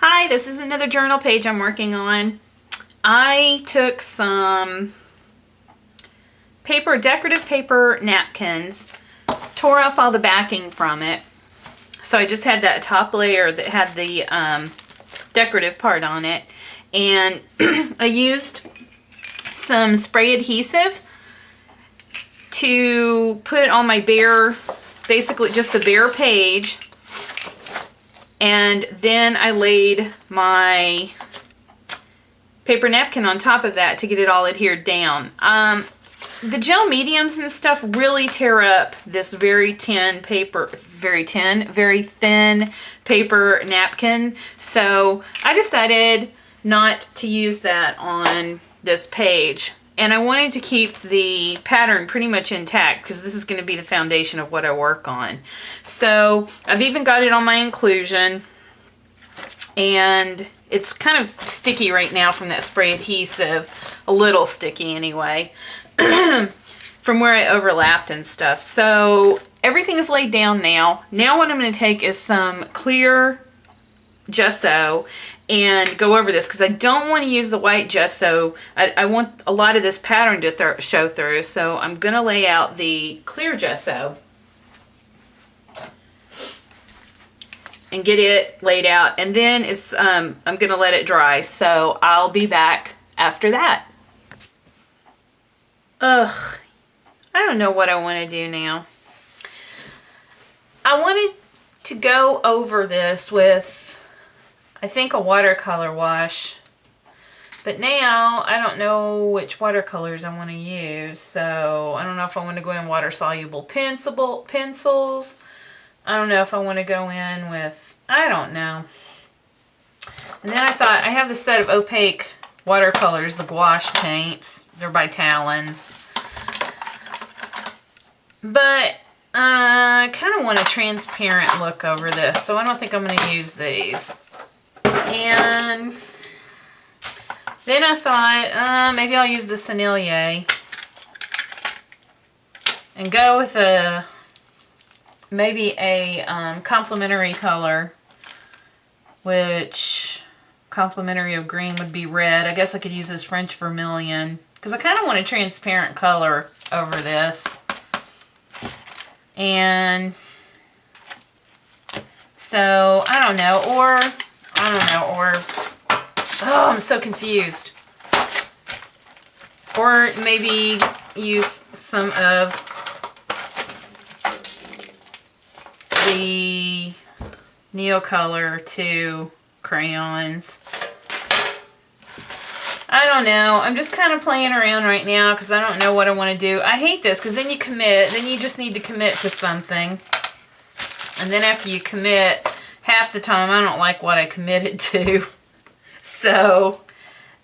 Hi, this is another journal page I'm working on. I took some decorative paper napkins, tore off all the backing from it. So I just had that top layer that had the decorative part on it. And I used some spray adhesive to put on my bare, basically just the bare page. And then I laid my paper napkin on top of that to get it all adhered down. The gel mediums and stuff really tear up this very thin paper napkin. So I decided not to use that on this page. And I wanted to keep the pattern pretty much intact because this is going to be the foundation of what I work on. So I've even got it on my inclusion. And it's kind of sticky right now from that spray adhesive. A little sticky anyway. From where I overlapped and stuff. So everything is laid down now. Now what I'm going to take is some clear gesso and go over this because I don't want to use the white gesso. I want a lot of this pattern to show through, so I'm going to lay out the clear gesso and get it laid out, and then I'm going to let it dry, so I'll be back after that. Ugh, I don't know what I want to do now. I wanted to go over this with, I think, a watercolor wash. But now I don't know which watercolors I want to use. So I don't know if I want to go in water-soluble pencils. I don't know if I want to go in with, I don't know. And then I thought, I have this set of opaque watercolors, the gouache paints. They're by Talons. But I kind of want a transparent look over this. So I don't think I'm going to use these. And then I thought, maybe I'll use the Sennelier and go with maybe a complementary color, which complementary of green would be red. I guess I could use this French Vermilion because I kind of want a transparent color over this. And so, I don't know, or oh, I'm so confused. Or maybe use some of the Neocolor 2 crayons. I don't know. I'm just kind of playing around right now because I don't know what I want to do. I hate this because then you commit. Then you just need to commit to something. And then after you commit, half the time I don't like what I committed to. So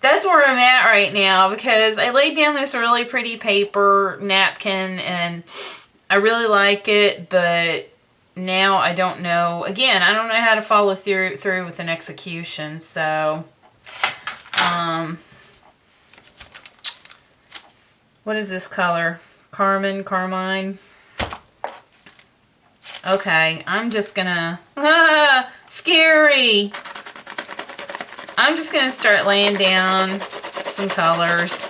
that's where I'm at right now because I laid down this really pretty paper napkin and I really like it, but now I don't know. Again, I don't know how to follow through with an execution. So what is this color? Carmine. Okay, I'm just gonna, scary. I'm just gonna start laying down some colors.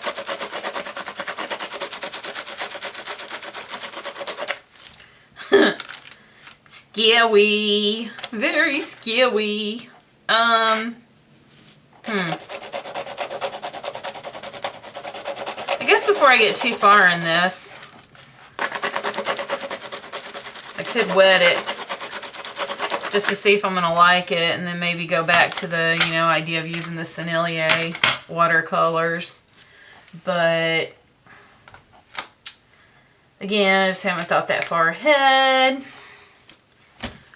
Scary, very scary. I guess before I get too far in this, I could wet it just to see if I'm going to like it and then maybe go back to the, idea of using the Sennelier watercolors. But again, I just haven't thought that far ahead.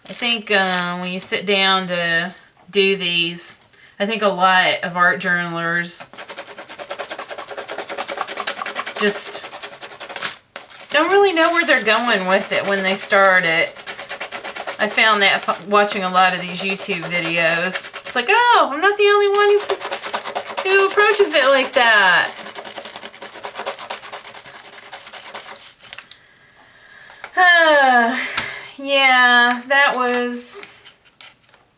I think when you sit down to do these, I think a lot of art journalers just don't really know where they're going with it when they start it. I found that watching a lot of these YouTube videos. It's like, oh, I'm not the only one who approaches it like that. Yeah, that was,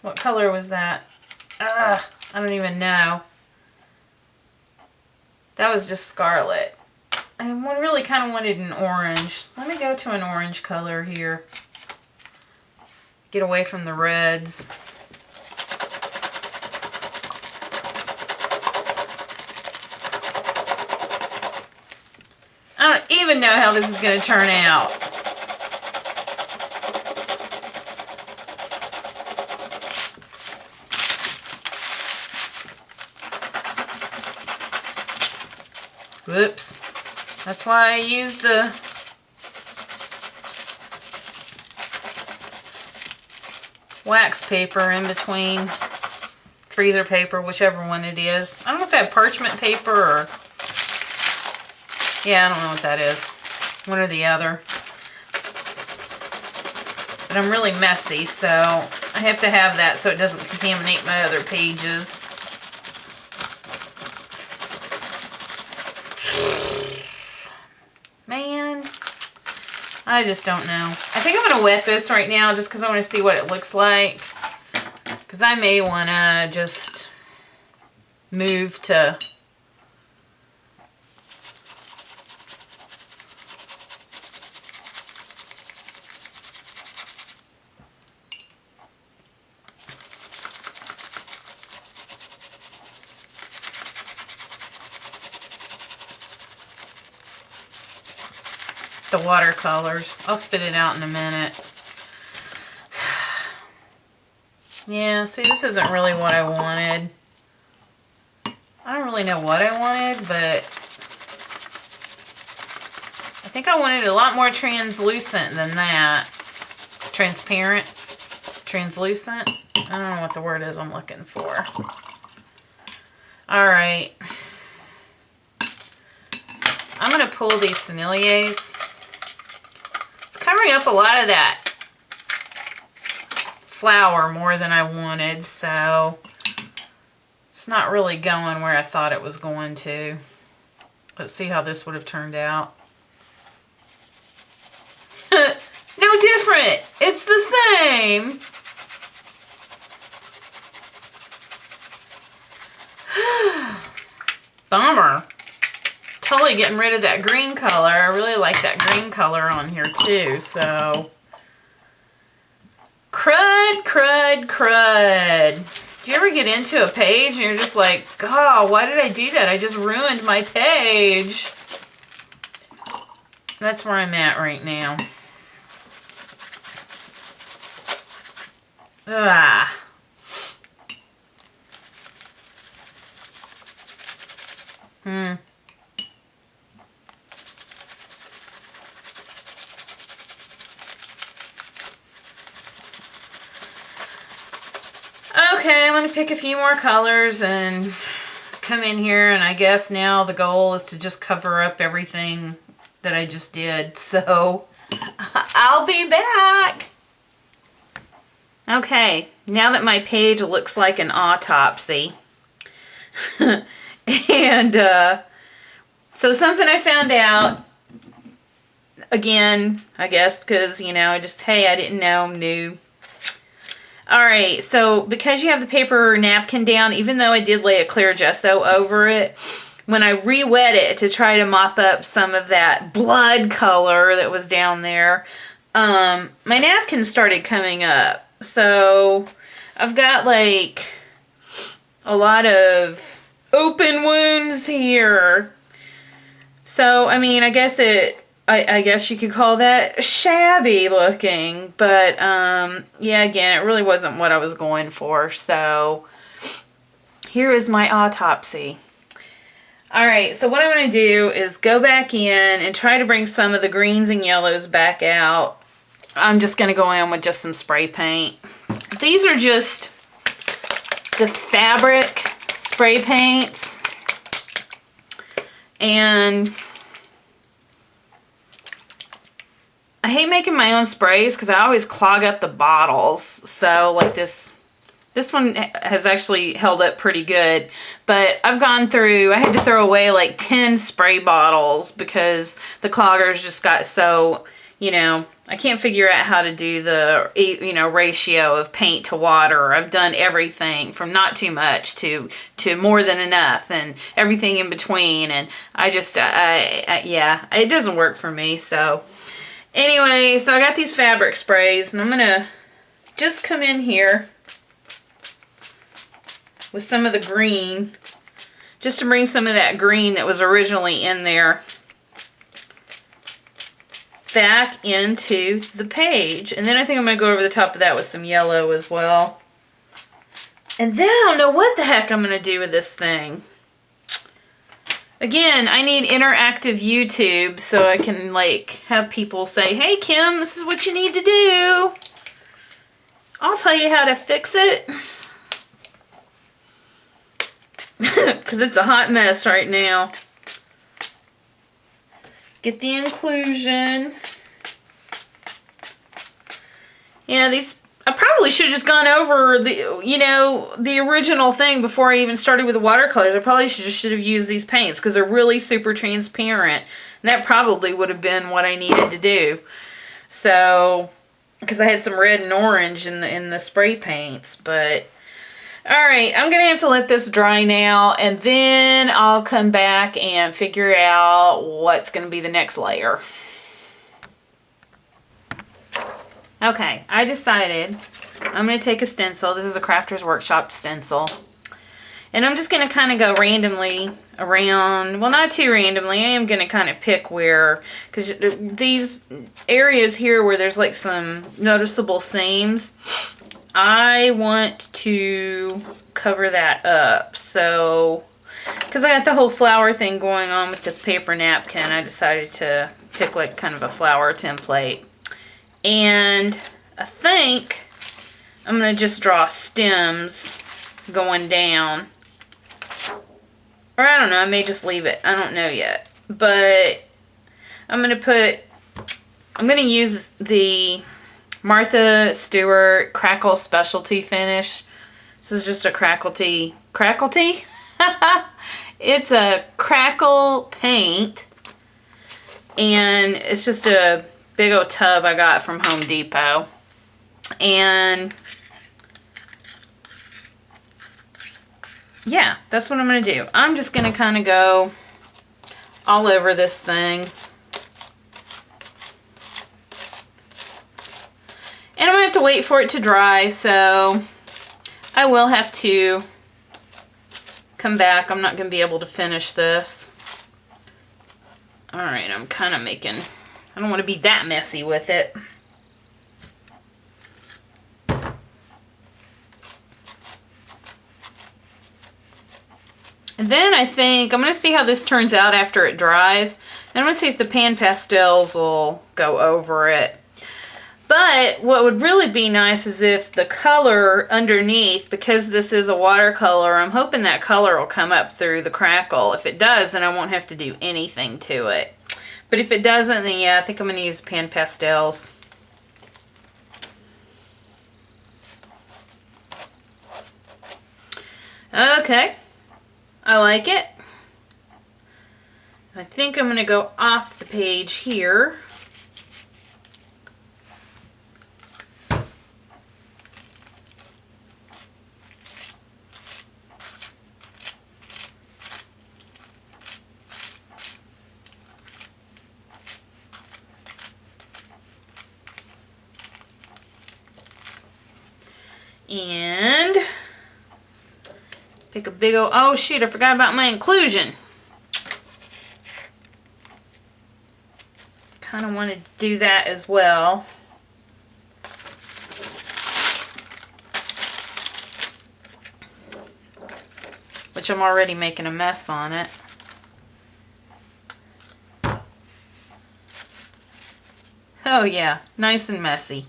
what color was that? I don't even know. That was just scarlet. I really kind of wanted an orange. Let me go to an orange color here. Get away from the reds. I don't even know how this is going to turn out. Whoops. That's why I use the wax paper in between, freezer paper, whichever one it is. I don't know if I have parchment paper or, yeah, I don't know what that is. One or the other. But I'm really messy, so I have to have that so it doesn't contaminate my other pages. Man, I just don't know. I think I'm going to wet this right now just because I want to see what it looks like. Because I may want to just move to the watercolors. I'll spit it out in a minute. Yeah, see, this isn't really what I wanted. I don't really know what I wanted, but I think I wanted a lot more translucent than that. Transparent? Translucent? I don't know what the word is I'm looking for. Alright. I'm going to pull these Senneliers. It's covering up a lot of that flower more than I wanted, so it's not really going where I thought it was going to. Let's see how this would have turned out. No different! It's the same! Bummer. Totally getting rid of that green color. I really like that green color on here too, so. Crud, crud, crud. Do you ever get into a page and you're just like, God, why did I do that? I just ruined my page. That's where I'm at right now. Ah. Okay, I'm going to pick a few more colors and come in here, and I guess now the goal is to just cover up everything that I just did. So, I'll be back. Okay, now that my page looks like an autopsy. And, so something I found out, again, I guess because, you know, hey, I didn't know, I'm new. Alright, so because you have the paper napkin down, even though I did lay a clear gesso over it, when I re-wet it to try to mop up some of that blood color that was down there, my napkin started coming up. So I've got like a lot of open wounds here. So, I mean, I guess I guess you could call that shabby looking, but yeah, again, it really wasn't what I was going for. So here is my autopsy. Alright, so what I'm going to do is go back in and try to bring some of the greens and yellows back out. I'm just going to go in with just some spray paint. These are just the fabric spray paints. And I hate making my own sprays because I always clog up the bottles. So like this one has actually held up pretty good. But I've gone through, I had to throw away like 10 spray bottles because the cloggers just got so, you know, I can't figure out how to do the, you know, ratio of paint to water. I've done everything from not too much to more than enough and everything in between. And I just, yeah, it doesn't work for me. So anyway, so I got these fabric sprays and I'm going to just come in here with some of the green, just to bring some of that green that was originally in there back into the page. And then I think I'm going to go over the top of that with some yellow as well. And then I don't know what the heck I'm going to do with this thing. Again, I need interactive YouTube so I can like have people say, hey Kim, this is what you need to do. I'll tell you how to fix it. Because it's a hot mess right now. Get the inclusion. Yeah, these, I probably should have just gone over the, you know, the original thing before I even started with the watercolors. I probably should have used these paints because they're really super transparent. And that probably would have been what I needed to do. So, because I had some red and orange in the spray paints, but alright, I'm going to have to let this dry now, and then I'll come back and figure out what's going to be the next layer. Okay, I decided I'm going to take a stencil. This is a Crafter's Workshop stencil. And I'm just going to kind of go randomly around, well, not too randomly. I am going to kind of pick where, because these areas here where there's like some noticeable seams, I want to cover that up. So, because I got the whole flower thing going on with this paper napkin, I decided to pick like kind of a flower template. And I think I'm going to just draw stems going down. Or I don't know, I may just leave it. I don't know yet. But I'm going to use the Martha Stewart Crackle Specialty Finish. This is just a cracklety. It's a crackle paint. And it's just a big old tub I got from Home Depot. And yeah, that's what I'm going to do. I'm just going to kind of go all over this thing. And I'm going to have to wait for it to dry, so I will have to come back. I'm not going to be able to finish this. Alright, I'm kind of making, I don't want to be that messy with it. And then I think, I'm going to see how this turns out after it dries. And I'm going to see if the PanPastels will go over it. But what would really be nice is if the color underneath, because this is a watercolor, I'm hoping that color will come up through the crackle. If it does, then I won't have to do anything to it. But if it doesn't, then yeah, I think I'm going to use PanPastels. Okay. I like it. I think I'm going to go off the page here. And pick a big old, oh shoot, I forgot about my inclusion. Kind of want to do that as well. Which I'm already making a mess on it. Oh yeah, nice and messy.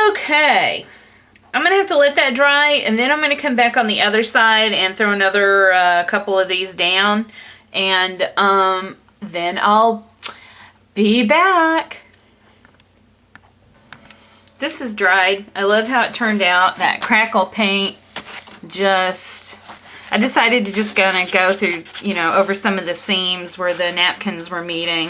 Okay, I'm going to have to let that dry, and then I'm going to come back on the other side and throw another couple of these down, and then I'll be back. this is dried. I love how it turned out. That crackle paint just, I decided to just gonna go through, you know, over some of the seams where the napkins were meeting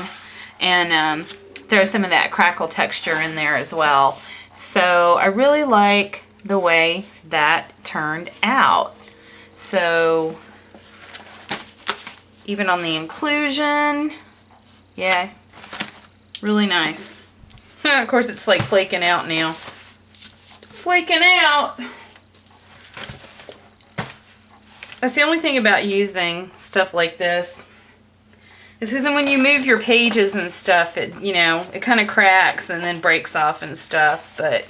and throw some of that crackle texture in there as well. So I really like the way that turned out. So even on the inclusion, yeah, really nice. Of course, it's like flaking out now. Flaking out. That's the only thing about using stuff like this. Is because when you move your pages and stuff, it, you know, it kind of cracks and then breaks off and stuff. But,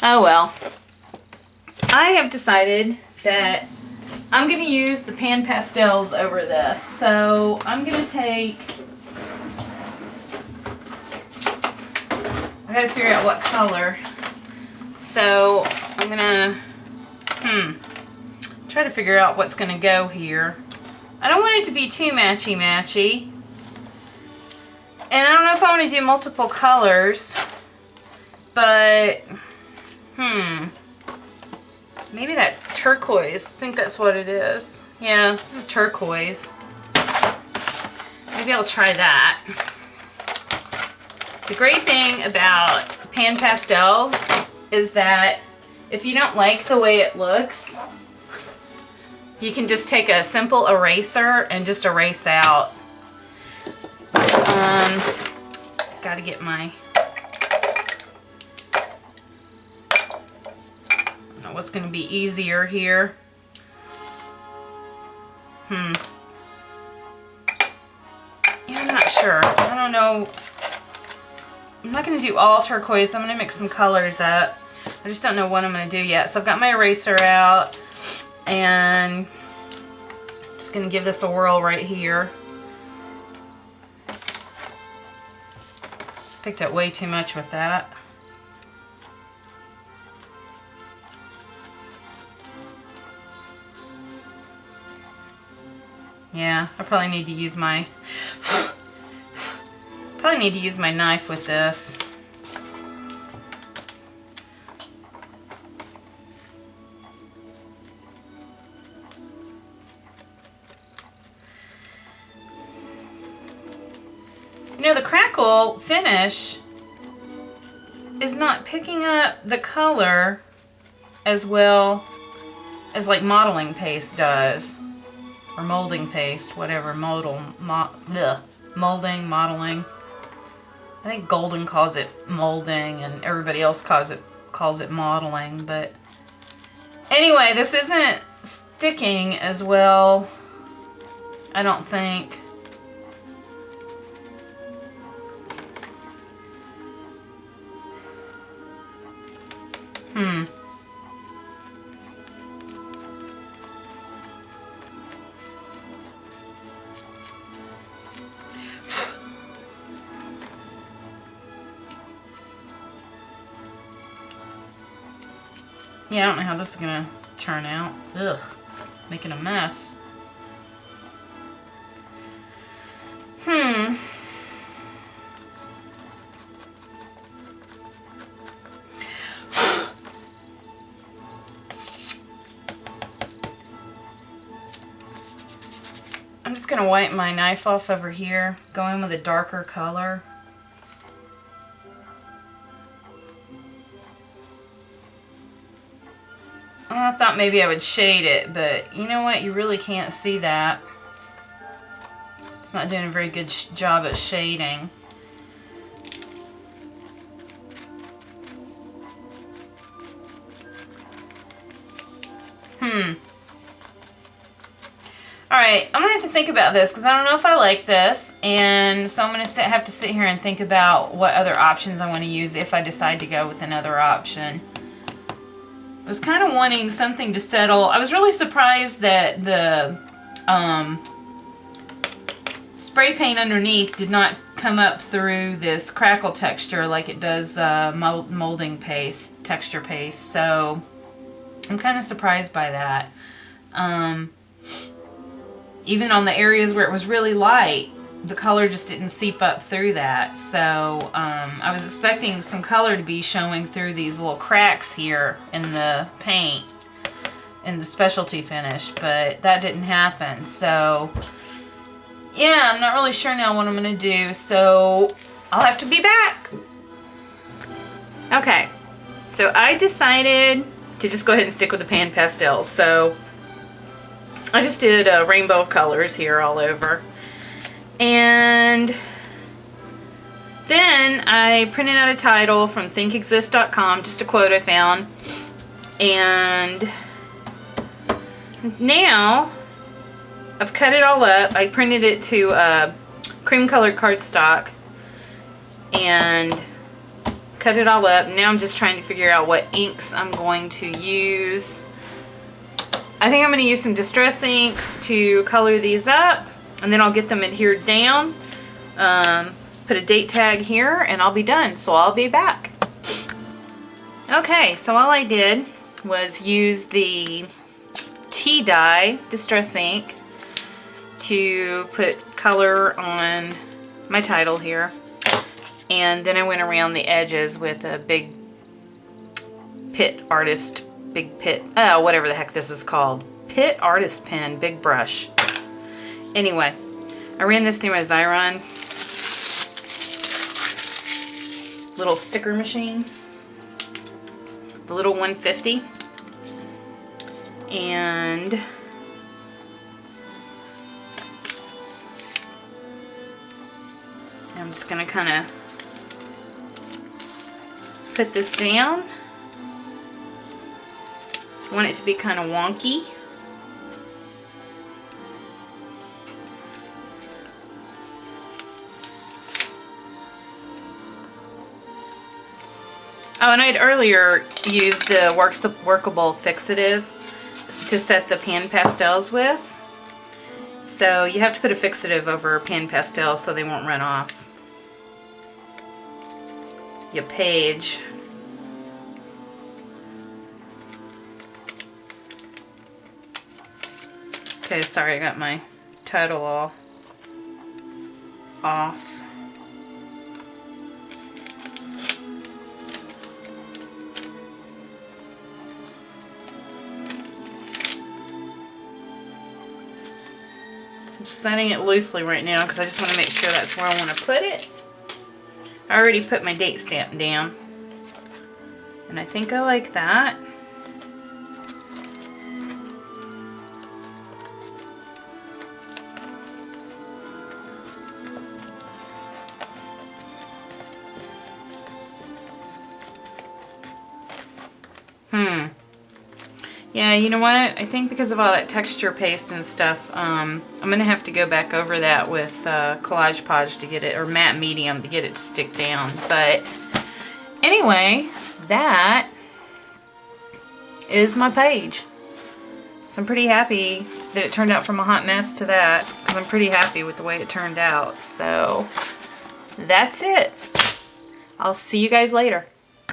oh well. I have decided that I'm going to use the PanPastels over this. So, I'm going to take... I gotta figure out what color. So I'm gonna try to figure out what's gonna go here. I don't want it to be too matchy-matchy. And I don't know if I want to do multiple colors, but maybe that turquoise. I think that's what it is. Yeah, this is turquoise. Maybe I'll try that. The great thing about PanPastels is that if you don't like the way it looks, you can just take a simple eraser and just erase out. Gotta get my... I don't know what's gonna be easier here. Yeah, I'm not sure. I don't know. I'm not going to do all turquoise. I'm going to mix some colors up. I just don't know what I'm going to do yet. So I've got my eraser out and I'm just going to give this a whirl right here. Picked up way too much with that. Yeah, I probably need to use my knife with this. You know, the crackle finish is not picking up the color as well as like modeling paste does. Or molding paste, whatever, molding, modeling. I think Golden calls it molding and everybody else calls it modeling, but anyway, this isn't sticking as well, I don't think. Yeah, I don't know how this is gonna turn out. Ugh, making a mess. I'm just gonna wipe my knife off over here, go in with a darker color. I thought maybe I would shade it, but you know what? You really can't see that. It's not doing a very good job at shading. Alright, I'm going to have to think about this because I don't know if I like this, and so I'm going to have to sit here and think about what other options I want to use if I decide to go with another option. I was kind of wanting something to settle. I was really surprised that the spray paint underneath did not come up through this crackle texture like it does molding paste, texture paste. So I'm kind of surprised by that. Even on the areas where it was really light, the color just didn't seep up through that. So I was expecting some color to be showing through these little cracks here in the paint, in the specialty finish, but that didn't happen. So yeah, I'm not really sure now what I'm gonna do, so I'll have to be back. Okay, so I decided to just go ahead and stick with the PanPastels. So I just did a rainbow of colors here all over. And then I printed out a title from thinkexist.com, just a quote I found. And now I've cut it all up. I printed it to cream colored cardstock and cut it all up. Now I'm just trying to figure out what inks I'm going to use. I think I'm going to use some distress inks to color these up, and then I'll get them adhered down, put a date tag here, and I'll be done. So I'll be back. Okay, so all I did was use the tea dye distress ink to put color on my title here, and then I went around the edges with a big Pitt Artist, whatever the heck this is called, Pitt Artist pen, big brush. Anyway, I ran this through my Xyron little sticker machine, the little 150, and I'm just going to kind of put this down. I want it to be kind of wonky. Oh, and I'd earlier used the workable fixative to set the PanPastels with. So you have to put a fixative over PanPastels so they won't run off your page. Okay, sorry, I got my title all off. I'm just setting it loosely right now because I just want to make sure that's where I want to put it. I already put my date stamp down, and I think I like that. Yeah, you know what? I think because of all that texture paste and stuff, I'm going to have to go back over that with Collage Podge to get it, or matte medium to get it to stick down. But anyway, that is my page. So I'm pretty happy that it turned out from a hot mess to that, because I'm pretty happy with the way it turned out. So that's it. I'll see you guys later.